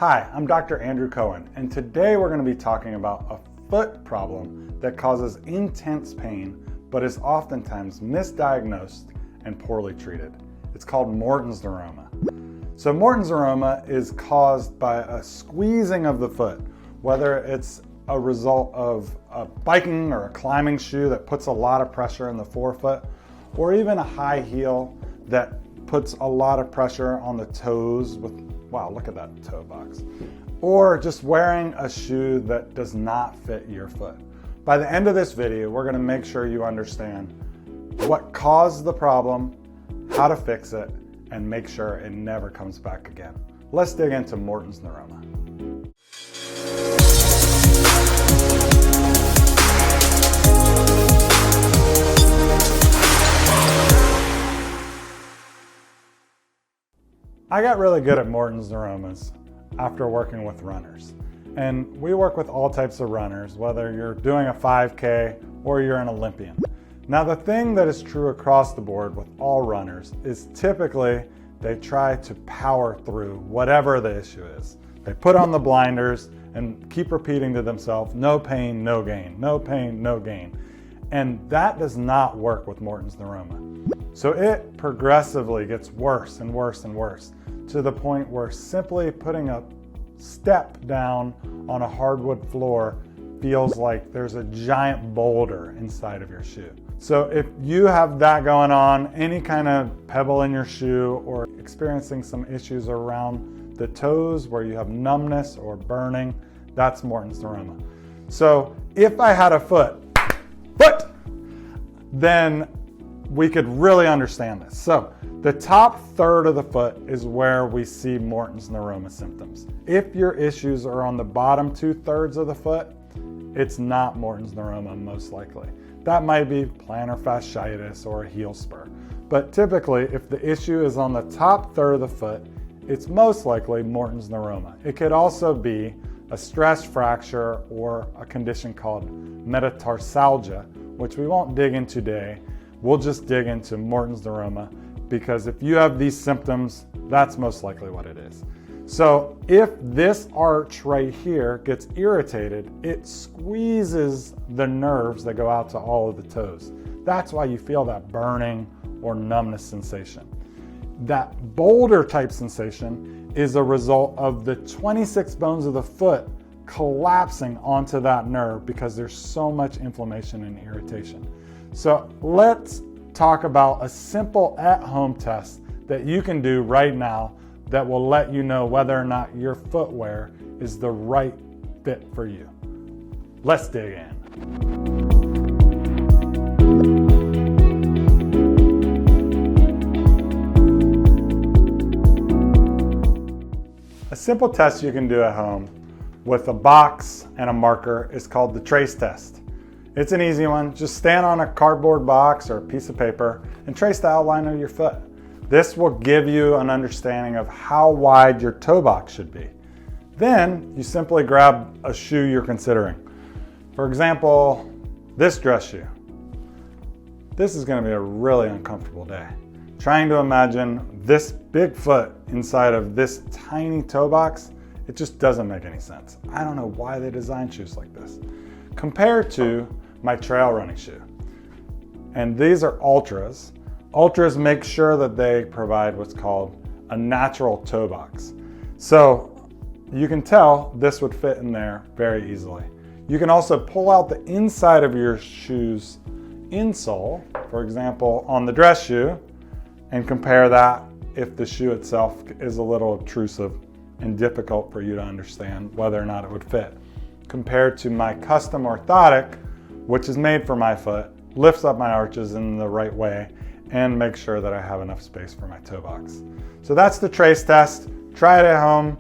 Hi, I'm Dr. Andrew Cohen, and today we're going to be talking about a foot problem that causes intense pain, but is oftentimes misdiagnosed and poorly treated. It's called Morton's Neuroma. So Morton's Neuroma is caused by a squeezing of the foot, whether it's a result of a biking or a climbing shoe that puts a lot of pressure in the forefoot, or even a high heel that puts a lot of pressure on the toes with, wow, look at that toe box. Or just wearing a shoe that does not fit your foot. By the end of this video, we're going to make sure you understand what caused the problem, how to fix it, and make sure it never comes back again. Let's dig into Morton's Neuroma. I got really good at Morton's Neuromas after working with runners. And we work with all types of runners, whether you're doing a 5K or you're an Olympian. Now, the thing that is true across the board with all runners is typically they try to power through whatever the issue is. They put on the blinders and keep repeating to themselves, no pain, no gain, no pain, no gain. And that does not work with Morton's Neuroma. So it progressively gets worse and worse and worse, to the point where simply putting a step down on a hardwood floor feels like there's a giant boulder inside of your shoe. So if you have that going on, any kind of pebble in your shoe, or experiencing some issues around the toes where you have numbness or burning, that's Morton's Neuroma. So if I had a foot, then we could really understand this. So the top third of the foot is where we see Morton's Neuroma symptoms. If your issues are on the bottom 2/3 of the foot, it's not Morton's Neuroma most likely. That might be plantar fasciitis or a heel spur. But typically, if the issue is on the top third of the foot, it's most likely Morton's Neuroma. It could also be a stress fracture or a condition called metatarsalgia, which we won't dig into today. We'll just dig into Morton's Neuroma, because if you have these symptoms, that's most likely what it is. So if this arch right here gets irritated, it squeezes the nerves that go out to all of the toes. That's why you feel that burning or numbness sensation. That boulder type sensation is a result of the 26 bones of the foot collapsing onto that nerve because there's so much inflammation and irritation. So let's talk about a simple at-home test that you can do right now that will let you know whether or not your footwear is the right fit for you. Let's dig in. A simple test you can do at home with a box and a marker is called the trace test. It's an easy one. Just stand on a cardboard box or a piece of paper and trace the outline of your foot. This will give you an understanding of how wide your toe box should be. Then you simply grab a shoe you're considering. For example, this dress shoe. This is going to be a really uncomfortable day. Trying to imagine this big foot inside of this tiny toe box, it just doesn't make any sense. I don't know why they design shoes like this. Compared to my trail running shoe. And these are Ultras. Ultras make sure that they provide what's called a natural toe box. So you can tell this would fit in there very easily. You can also pull out the inside of your shoe's insole, for example, on the dress shoe, and compare that if the shoe itself is a little obtrusive and difficult for you to understand whether or not it would fit. Compared to my custom orthotic, which is made for my foot, lifts up my arches in the right way, and makes sure that I have enough space for my toe box. So that's the trace test. Try it at home.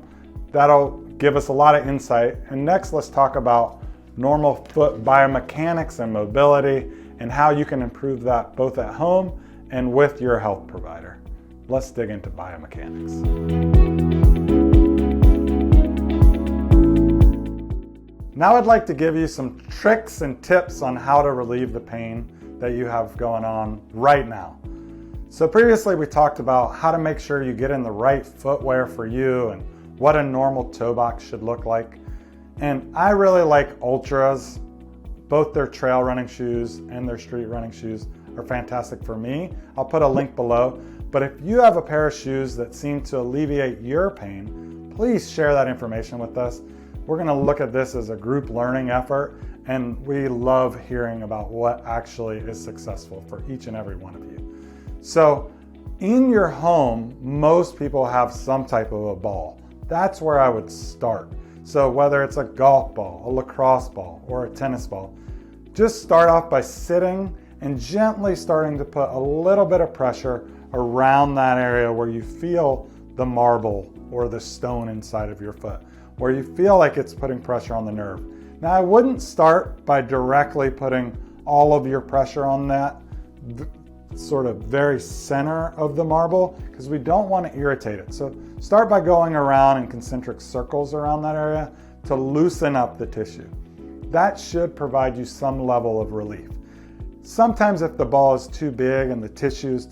That'll give us a lot of insight. And next, let's talk about normal foot biomechanics and mobility and how you can improve that both at home and with your health provider. Let's dig into biomechanics. Now I'd like to give you some tricks and tips on how to relieve the pain that you have going on right now. So previously we talked about how to make sure you get in the right footwear for you and what a normal toe box should look like. And I really like Ultras. Both their trail running shoes and their street running shoes are fantastic for me. I'll put a link below. But if you have a pair of shoes that seem to alleviate your pain, please share that information with us. We're going to look at this as a group learning effort, and we love hearing about what actually is successful for each and every one of you. So in your home, most people have some type of a ball. That's where I would start. So whether it's a golf ball, a lacrosse ball, or a tennis ball, just start off by sitting and gently starting to put a little bit of pressure around that area where you feel the marble or the stone inside of your foot, where you feel like it's putting pressure on the nerve. Now, I wouldn't start by directly putting all of your pressure on that sort of very center of the marble, because we don't want to irritate it. So start by going around in concentric circles around that area to loosen up the tissue. That should provide you some level of relief. Sometimes if the ball is too big and the tissue is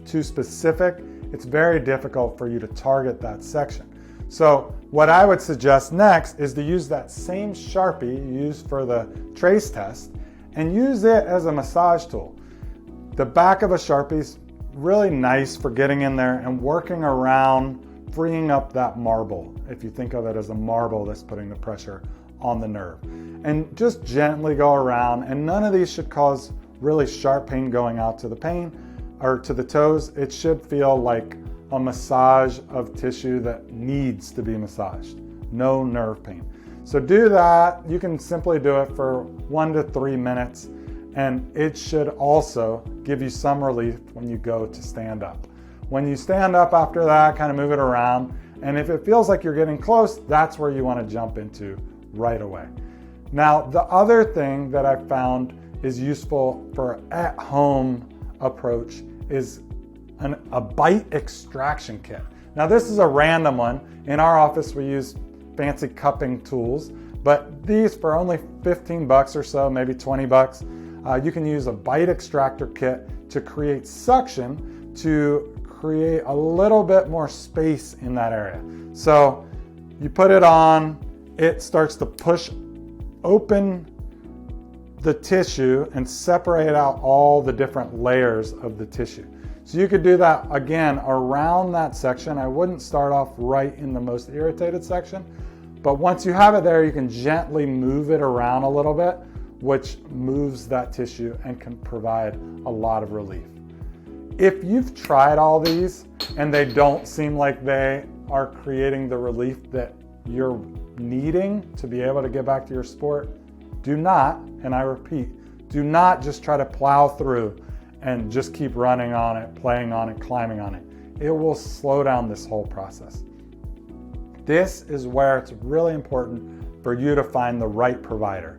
too specific, it's very difficult for you to target that section. So what I would suggest next is to use that same Sharpie you used for the trace test and use it as a massage tool. The back of a Sharpie is really nice for getting in there and working around, freeing up that marble, if you think of it as a marble that's putting the pressure on the nerve. And just gently go around, and none of these should cause really sharp pain going out to the pain or to the toes. It should feel like a massage of tissue that needs to be massaged, no nerve pain. So do that. You can simply do it for 1 to 3 minutes, and it should also give you some relief when you go to stand up. When you stand up after that, kind of move it around, and if it feels like you're getting close, that's where you want to jump into right away. Now, the other thing that I found is useful for at-home approach is a bite extraction kit. Now, this is a random one. In our office, we use fancy cupping tools, but these for only 15 bucks or so, maybe 20 bucks, you can use a bite extractor kit to create suction to create a little bit more space in that area. So you put it on, it starts to push open the tissue and separate out all the different layers of the tissue. So you could do that again around that section. I wouldn't start off right in the most irritated section, but once you have it there, you can gently move it around a little bit, which moves that tissue and can provide a lot of relief. If you've tried all these and they don't seem like they are creating the relief that you're needing to be able to get back to your sport, do not, and I repeat, do not just try to plow through and just keep running on it, playing on it, climbing on it. It will slow down this whole process. This is where it's really important for you to find the right provider.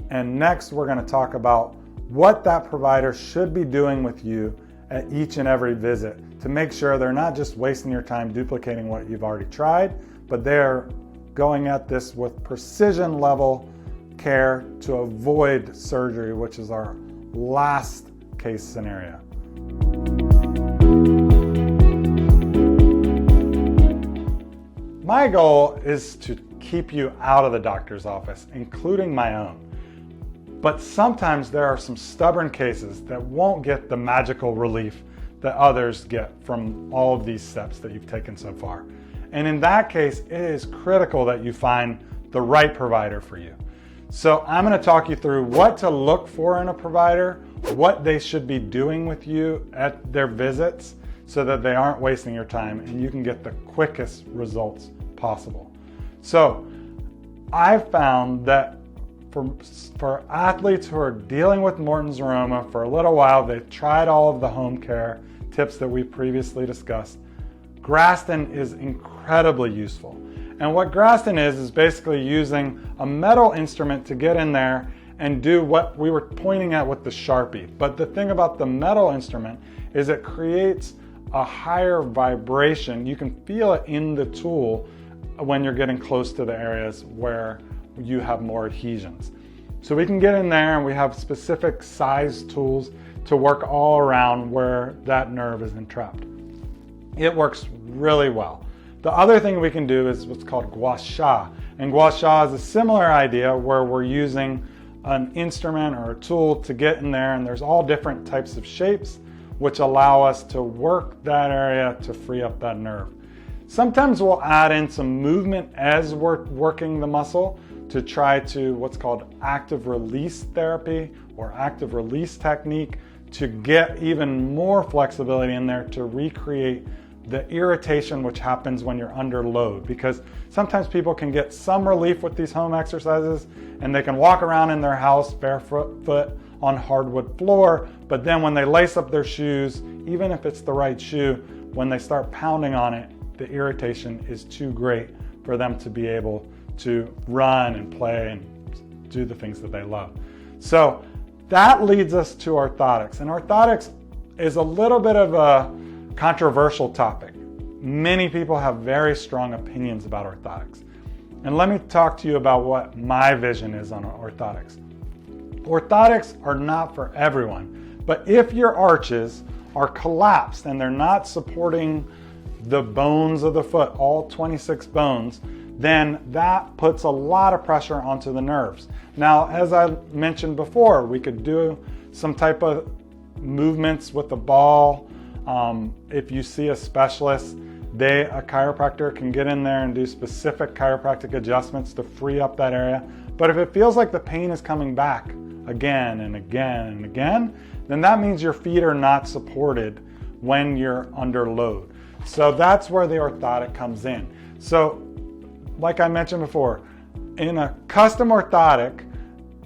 And next, we're going to talk about what that provider should be doing with you at each and every visit to make sure they're not just wasting your time duplicating what you've already tried, but they're going at this with precision level care to avoid surgery, which is our last case scenario. My goal is to keep you out of the doctor's office, including my own. But sometimes there are some stubborn cases that won't get the magical relief that others get from all of these steps that you've taken so far. And in that case, it is critical that you find the right provider for you. So I'm going to talk you through what to look for in a provider, what they should be doing with you at their visits so that they aren't wasting your time and you can get the quickest results possible. So I've found that for athletes who are dealing with Morton's Neuroma for a little while, they've tried all of the home care tips that we previously discussed. Graston is incredibly useful. And what Graston is basically using a metal instrument to get in there and do what we were pointing at with the Sharpie. But the thing about the metal instrument is it creates a higher vibration. You can feel it in the tool when you're getting close to the areas where you have more adhesions. So we can get in there and we have specific size tools to work all around where that nerve is entrapped. It works really well. The other thing we can do is what's called gua sha. And gua sha is a similar idea where we're using an instrument or a tool to get in there, and there's all different types of shapes which allow us to work that area to free up that nerve. Sometimes we'll add in some movement as we're working the muscle to try to what's called active release therapy or active release technique to get even more flexibility in there to recreate the irritation which happens when you're under load, because sometimes people can get some relief with these home exercises and they can walk around in their house barefoot on hardwood floor, but then when they lace up their shoes, even if it's the right shoe, when they start pounding on it, the irritation is too great for them to be able to run and play and do the things that they love. So that leads us to orthotics. And orthotics is a little bit of a controversial topic. Many people have very strong opinions about orthotics. And let me talk to you about what my vision is on orthotics. Orthotics are not for everyone, but if your arches are collapsed and they're not supporting the bones of the foot, all 26 bones, then that puts a lot of pressure onto the nerves. Now, as I mentioned before, we could do some type of movements with the ball. If you see a specialist, a chiropractor can get in there and do specific chiropractic adjustments to free up that area. But if it feels like the pain is coming back again and again and again, then that means your feet are not supported when you're under load. So that's where the orthotic comes in. So like I mentioned before, in a custom orthotic,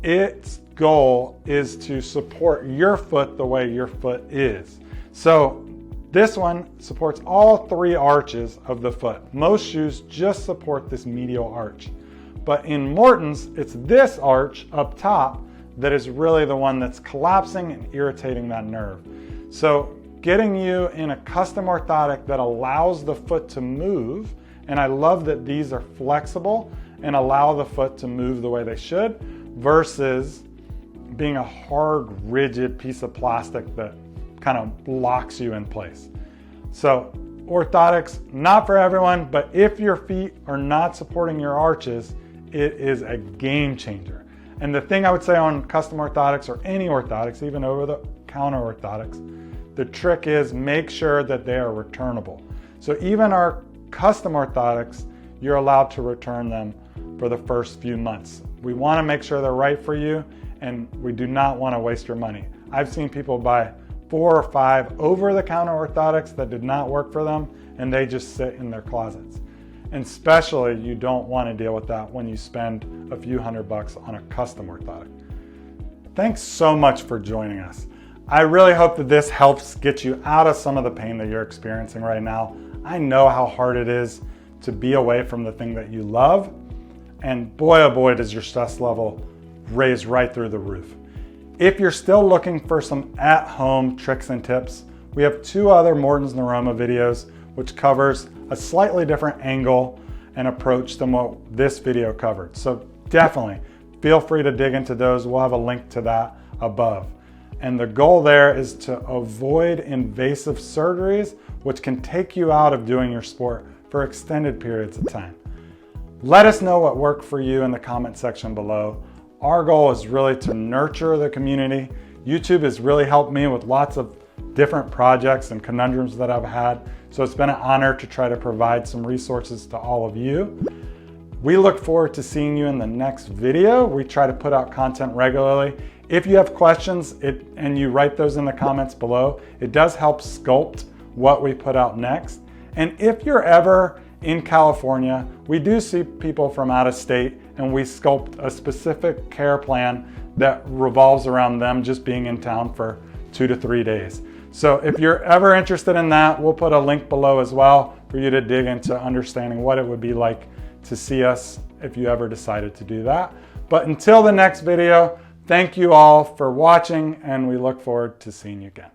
its goal is to support your foot the way your foot is. So this one supports all three arches of the foot. Most shoes just support this medial arch. But in Morton's, it's this arch up top that is really the one that's collapsing and irritating that nerve. So getting you in a custom orthotic that allows the foot to move, and I love that these are flexible and allow the foot to move the way they should, versus being a hard, rigid piece of plastic that kind of locks you in place. So orthotics, not for everyone, but if your feet are not supporting your arches, it is a game changer. And the thing I would say on custom orthotics or any orthotics, even over-the-counter orthotics, the trick is make sure that they are returnable. So even our custom orthotics, you're allowed to return them for the first few months. We want to make sure they're right for you, and we do not want to waste your money. I've seen people buy 4 or 5 over-the-counter orthotics that did not work for them, and they just sit in their closets. And especially, you don't want to deal with that when you spend a few $100 on a custom orthotic. Thanks so much for joining us. I really hope that this helps get you out of some of the pain that you're experiencing right now. I know how hard it is to be away from the thing that you love, and boy oh boy does your stress level raise right through the roof. If you're still looking for some at-home tricks and tips, we have 2 other Mortons Neuroma videos which covers a slightly different angle and approach than what this video covered. So definitely feel free to dig into those. We'll have a link to that above. And the goal there is to avoid invasive surgeries, which can take you out of doing your sport for extended periods of time. Let us know what worked for you in the comment section below. Our goal is really to nurture the community. YouTube has really helped me with lots of different projects and conundrums that I've had. So it's been an honor to try to provide some resources to all of you. We look forward to seeing you in the next video. We try to put out content regularly. If you have questions and you write those in the comments below, it does help sculpt what we put out next. And if you're ever in California, we do see people from out of state, and we sculpt a specific care plan that revolves around them just being in town for 2 to 3 days. So if you're ever interested in that, we'll put a link below as well for you to dig into understanding what it would be like to see us if you ever decided to do that. But until the next video, thank you all for watching, and we look forward to seeing you again.